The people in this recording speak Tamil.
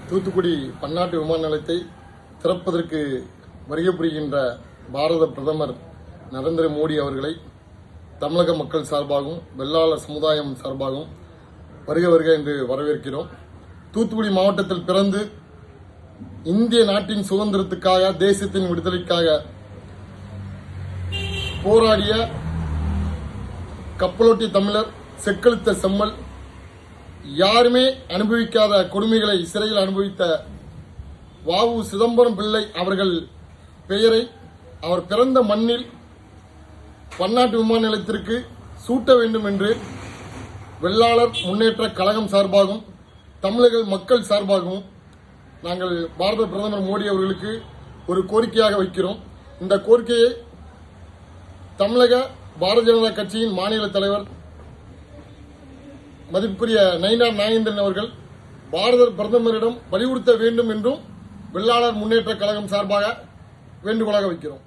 தூத்துக்குடி பன்னாட்டு விமான நிலையத்தை திறப்பதற்கு வருகை புரிகின்ற பாரத பிரதமர் நரேந்திர மோடி அவர்களை தமிழக மக்கள் சார்பாகவும் வெள்ளாளர் சமுதாயம் சார்பாகவும் வருக என்று வரவேற்கிறோம். தூத்துக்குடி மாவட்டத்தில் பிறந்து இந்திய நாட்டின் சுதந்திரத்துக்காக, தேசத்தின் விடுதலைக்காக போராடிய கப்பலோட்டி தமிழர், செக்கெழுத்த செம்மல், யாருமே அனுபவிக்காத கொடுமைகளை சிறையில் அனுபவித்த வாவு சிதம்பரம் பிள்ளை அவர்கள் பெயரை அவர் பிறந்த மண்ணில் பன்னாட்டு விமான நிலையத்திற்கு சூட்ட வேண்டும் என்று வெள்ளாளர் முன்னேற்ற கழகம் சார்பாகவும் தமிழக மக்கள் சார்பாகவும் நாங்கள் பாரத பிரதமர் மோடி அவர்களுக்கு ஒரு கோரிக்கையாக வைக்கிறோம். இந்த கோரிக்கையை தமிழக பாரதிய ஜனதா கட்சியின் மாநில தலைவர் மதிப்புக்குரிய நயினார் நாகேந்திரன் அவர்கள் பாரத பிரதமரிடம் வலியுறுத்த வேண்டும் என்றும் வெள்ளாளர் முன்னேற்ற கழகம் சார்பாக வேண்டுகோளாக வைக்கிறோம்.